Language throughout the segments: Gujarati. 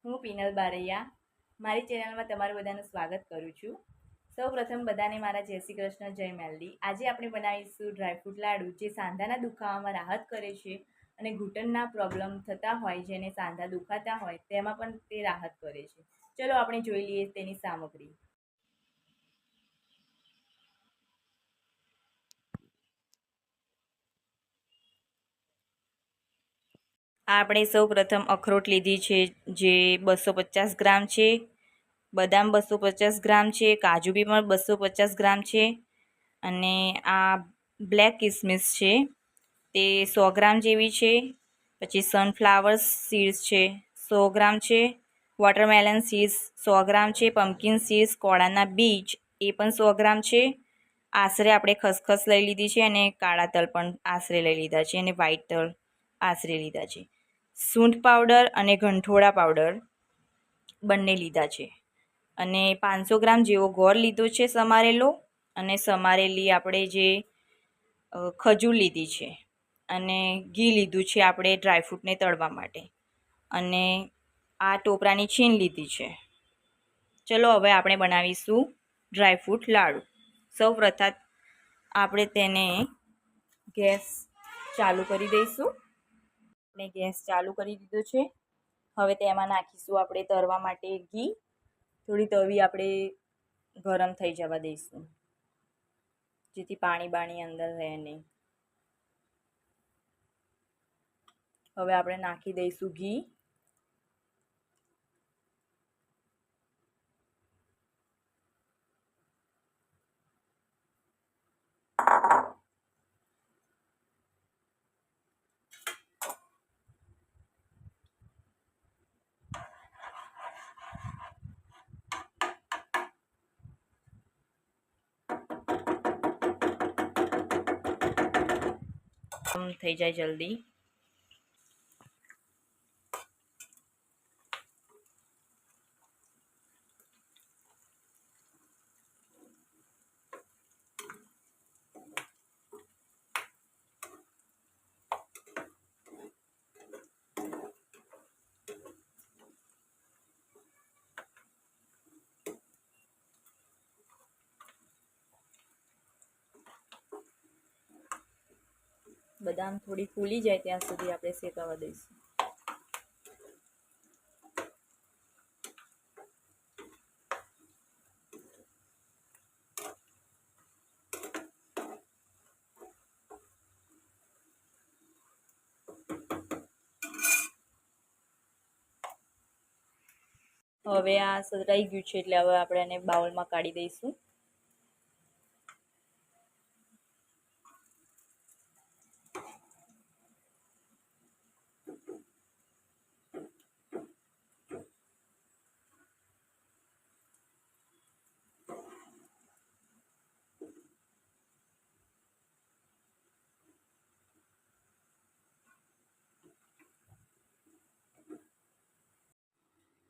હું પિનલ બારૈયા મારી ચેનલમાં તમારું બધાનું સ્વાગત કરું છું। સૌપ્રથમ બધાને મારા જય શ્રી કૃષ્ણ, જય મેલડી। આજે આપણે બનાવીશું ડ્રાયફ્રૂટ લાડુ, જે સાંધાના દુખાવામાં રાહત કરે છે અને ઘૂંટણના પ્રોબ્લેમ થતા હોય, જેને સાંધા દુખાતા હોય તેમાં પણ તે રાહત કરે છે। ચલો આપણે જોઈ લઈએ તેની સામગ્રી। આપણે સૌપ્રથમ અખરોટ લીધી છે, જે 250 ગ્રામ છે। બદામ 250 ગ્રામ છે, કાજુ બી પણ 250 ગ્રામ છે અને આ બ્લેક કિસમિસ છે તે 100 ગ્રામ જેવી છે। પછી સનફ્લાવર સીડ્સ છે 100 ગ્રામ છે, વોટરમેલન સીડ્સ 100 ગ્રામ છે, પમ્પકિન સીડ્સ કોળાના બીજ એ પણ 100 ગ્રામ છે। આશરે આપણે ખસખસ લઈ લીધી છે અને કાળા તલ પણ આશરે લઈ લીધા છે અને વ્હાઈટ તલ આશરે લીધા છે। સૂંઠ પાવડર અને ગંઠોડા પાવડર બંને લીધા છે અને 500 ગ્રામ જેવો ગોળ લીધો છે સમારેલો, અને સમારેલી આપણે જે ખજૂર લીધી છે અને ઘી લીધું છે આપણે ડ્રાયફ્રૂટને તળવા માટે, અને આ ટોપરાની છીણ લીધી છે। ચલો હવે આપણે બનાવીશું ડ્રાયફ્રૂટ લાડુ। સૌપ્રથમ આપણે તેને ગેસ ચાલુ કરી દઈશું। આપણે ગેસ ચાલુ કરી દીધો છે। હવે તેમાં નાખીશું આપણે તળવા માટે ઘી। થોડી તવી આપણે ગરમ થઈ જવા દઈશું, જેથી પાણી બાણી અંદર રહે નહીં। હવે આપણે નાખી દઈશું ઘી। થઈ જાય જલ્દી। બદામ થોડી ફૂલી જાય ત્યાં સુધી આપણે શેકાવા દઈશું। હવે આ સતરાઈ ગયું છે એટલે હવે આપણે એને બાઉલમાં કાઢી દઈશું।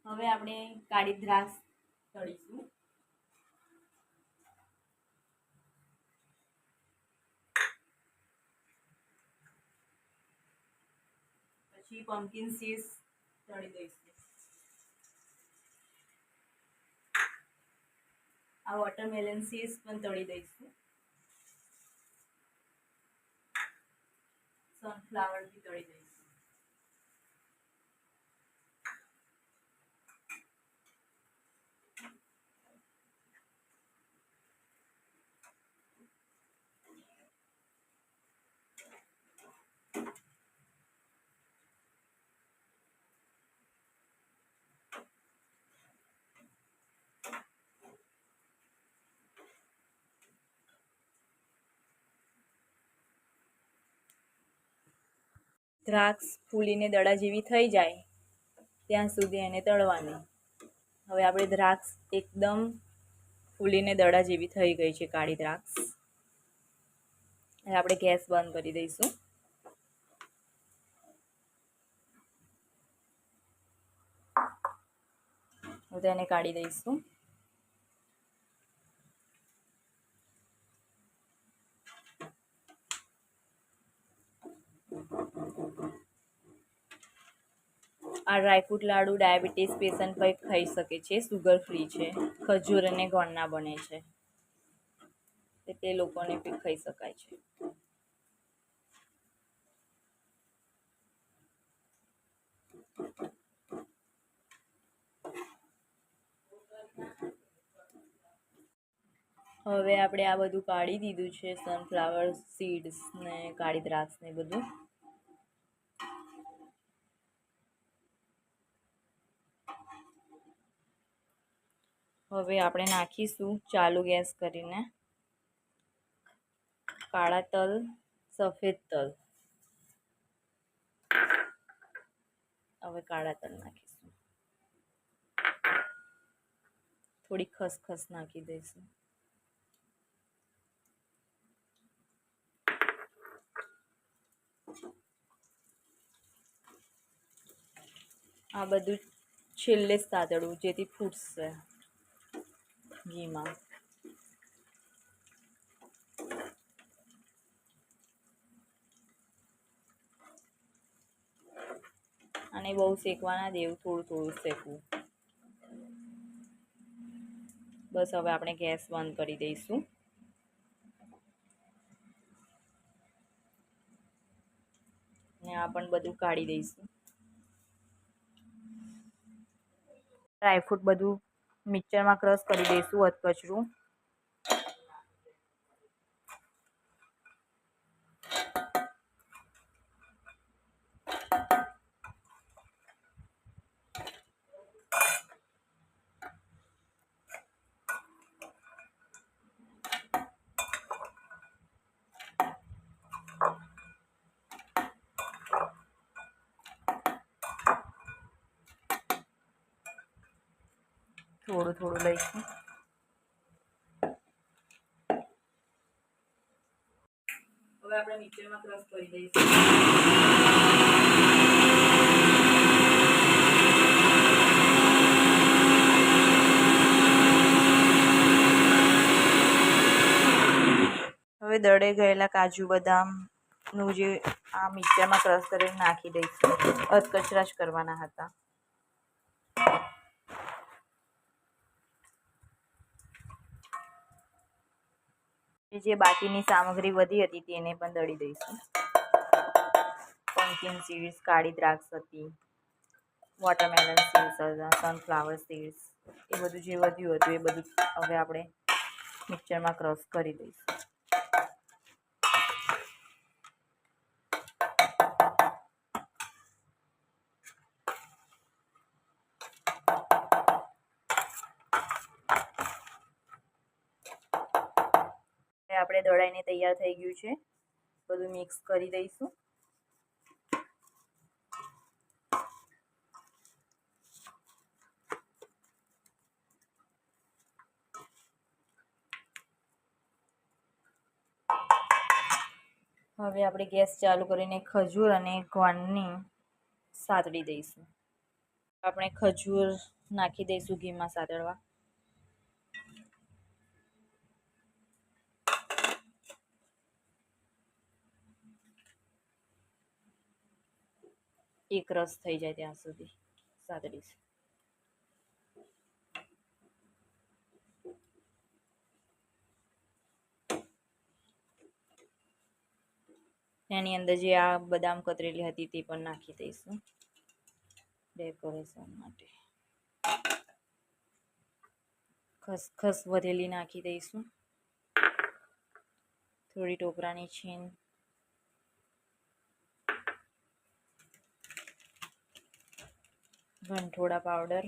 હવે આપણે કાળી દ્રાક્ષ તળીશું। પછી પમ્પકિન સીડ્સ તળી દઈશું। આ વોટરમેલન સીડ્સ પણ તળી દઈશું। સનફ્લાવર બી તળી દઈશું। દ્રાક્ષ ફૂલીને દડા જેવી થઈ જાય ત્યાં સુધી એને તળવાની। હવે આપણે દ્રાક્ષ એકદમ ફૂલીને દડા જેવી થઈ ગઈ છે, કાળી દ્રાક્ષ। હવે આપણે ગેસ બંધ કરી દઈશું। હવે તેને કાઢી દઈશું। આ ડ્રાયફ્રૂટ લાડુ ડાયાબિટીસ પેશન્ટ પણ ખાઈ શકે છે, સુગર ફ્રી છે, ખજૂર અને ગોળના બને છે, તે લોકોને બી ખાઈ શકાય છે. હવે આપણે આ બધું કાઢી દીધું છે, સનફ્લાવર સીડ્સ ને કાળી દ્રાક્ષ ને બધું. હવે આપણે નાખીશું ચાલુ ગેસ કરીને કાળા તલ, સફેદ તલ. હવે કાળા તલ નાખીશું, થોડી ખસખસ નાખી દઈશું. આ બધું છેલ્લે જ સાતળવું જેથી ફૂટશે ઘીમાં. અને બહુ શેકવા ના દેવું, થોડું થોડું શેકવું. બસ હવે આપણે ગેસ બંધ કરી દઈશું. ને આ પણ બધું કાઢી દઈશું. ડ્રાયફ્રૂટ બધું મિક્સરમાં ક્રશ કરી દઈશું અધકચરું. થોડું થોડું લઈશું. હવે આપણે મિક્સરમાં ક્રશ કરી દઈશું. હવે દળે ગયેલા કાજુ બદામનું જે આ મિક્સરમાં ક્રશ કરીને નાખી દઈશું. અધકચરા જ કરવાના હતા. જે બાકીની સામગ્રી વધી હતી તેને પણ દળી દઈશું. પમ્પકિન સીડ્સ, કાળી દ્રાક્ષ હતી, વોટરમેલન સીડ્સ હતા, સનફ્લાવર સીડ્સ, એ બધું જે વધ્યું હતું એ બધું હવે આપણે મિક્સરમાં ક્રશ કરી દઈશું. આપણે દળાઈને તૈયાર થઈ ગયું છે, બધું મિક્સ કરી દઈશું. હવે આપણે ગેસ ચાલુ કરીને ખજૂર અને ગોળની સાતળી દઈશું. આપણે ખજૂર નાખી દઈશું ઘીમાં સાતળવા. એક રસ થઈ જાય ત્યાં સુધી સાતળીશું. એની અંદર જે આ બદામ કતરેલી હતી તે પણ નાખી દઈશું ડેકોરેશન માટે. ખસખસ વધેલી નાખી દઈશું. થોડી ટોપરાની છીણ, ગંઠોડા પાવડર,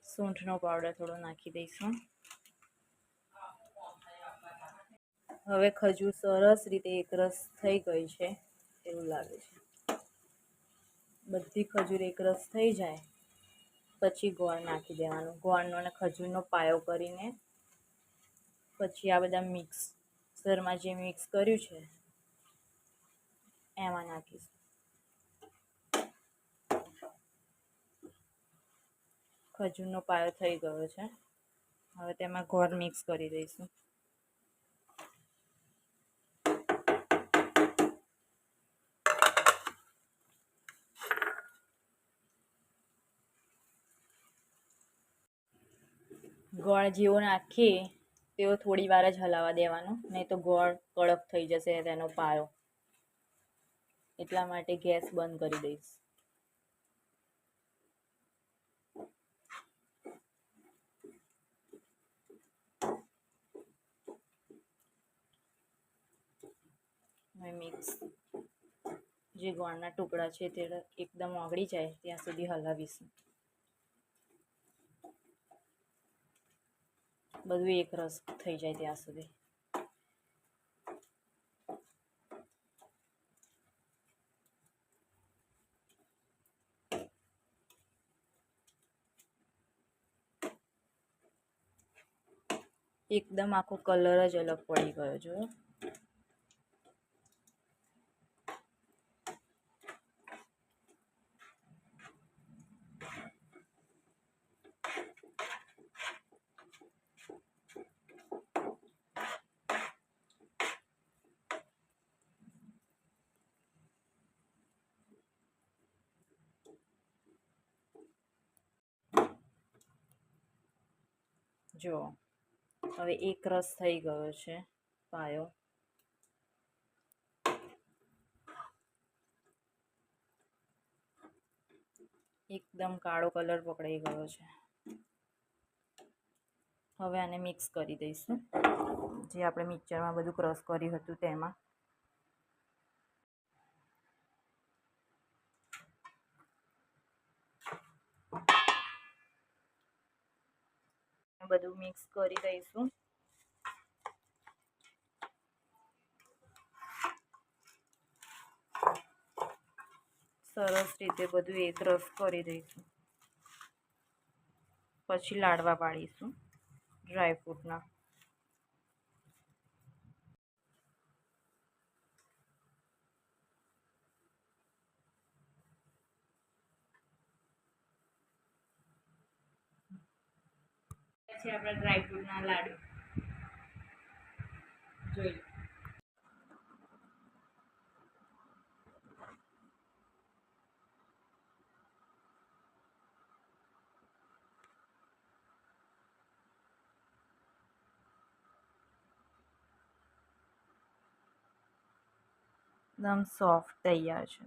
સૂંઠનો પાવડર થોડો નાખી દઈશું. હવે ખજૂર સરસ રીતે એકરસ થઈ ગઈ છે એવું લાગે છે. બધી ખજૂર એકરસ થઈ જાય પછી ગોળ નાખી દેવાનું. ગોળનો અને ખજૂરનો પાયો કરીને પછી આ બધા મિક્સરમાં જે મિક્સ કર્યું છે એમાં નાખીશું. ખજૂરનો પાયો થઈ ગયો છે. હવે તેમાં ગોળ મિક્સ કરી દઈશું. ગોળ જેવો નાખીએ તેવો થોડી વાર જ હલાવવા દેવાનો, નહીં તો ગોળ કડક થઈ જશે તેનો પાયો. એટલા માટે ગેસ બંધ કરી દઈશ. મિક્સ જે ગોળના ટુકડા છે તે એકદમ ઓગળી જાય ત્યાં સુધી હલાવીશું. બધું એક રસ થઈ જાય ત્યાં સુધી. એકદમ આખો કલર જ અલગ પડી ગયો જો. જો હવે એક રસ થઈ ગયો છે પાયો. એકદમ કાળો કલર પકડાઈ ગયો છે. હવે આને મિક્સ કરી દઈશું જે આપણે મિક્સરમાં બધું ક્રશ કર્યું હતું તેમાં. બધું મિક્સ કરી દઈશું. સરસ રીતે બધું એક રસ કરી દઈશું. પછી લાડવા પાડીશું ડ્રાયફ્રૂટના. પછી આપણા ડ્રાયફ્રૂટના લાડુ જોઈ લો. એકદમ સોફ્ટ તૈયાર છે.